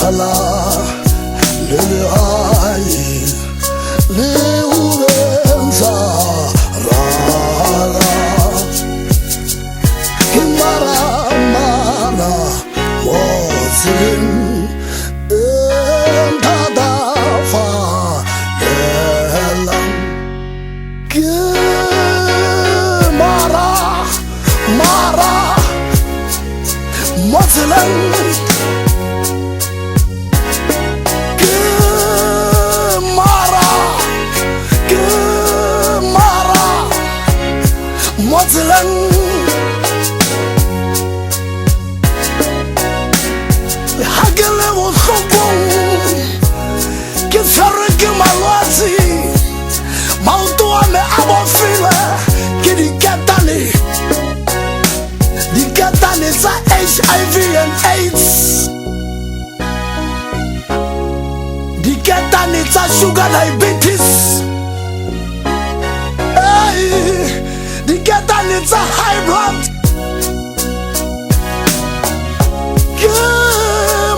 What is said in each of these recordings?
Fela le hai le ubenza rara kimara mara wozin entada fa elam kimara mara wozin Mozilan Hagele was so bon Kisareke malwazi Mautoa me abofile Kidi ketani Di ketani za HIV and AIDS Di ketani za sugar diabetes The get it's a high blood.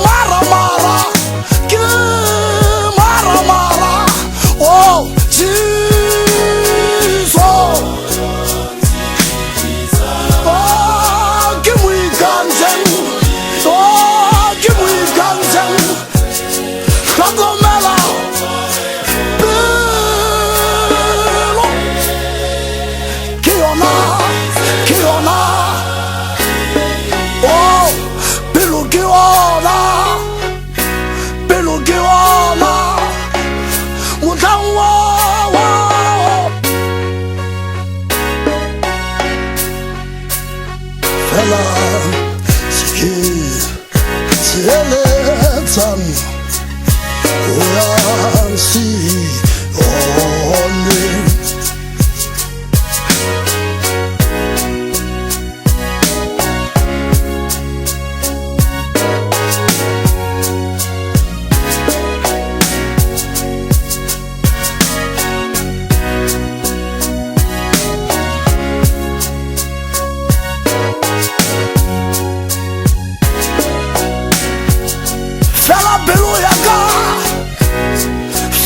Mara mara, mara mara. Oh Jesus! Oh, give me ganzen. Oh, give me ganzen. Flagomela. Fela, skeleton, we'll see only.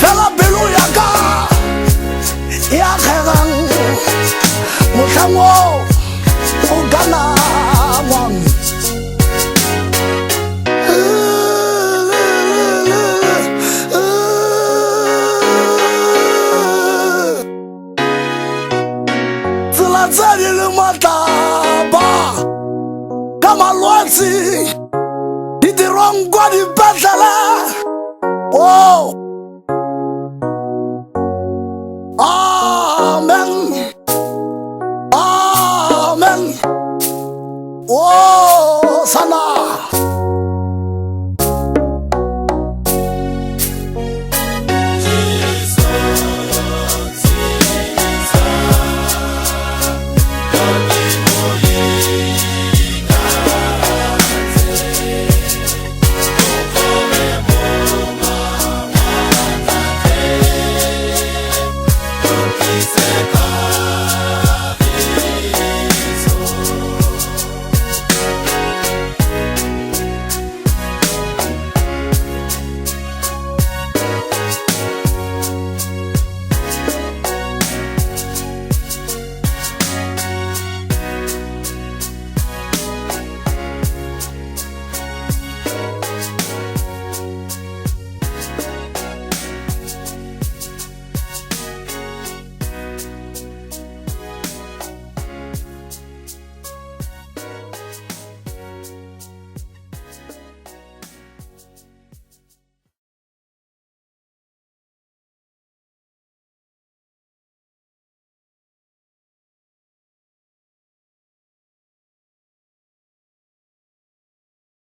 Fela Beluyaga Ya Kheran Mutango Ugana Wang Zilazari Lumataba Kamalwati Idirongwa di Batala Oh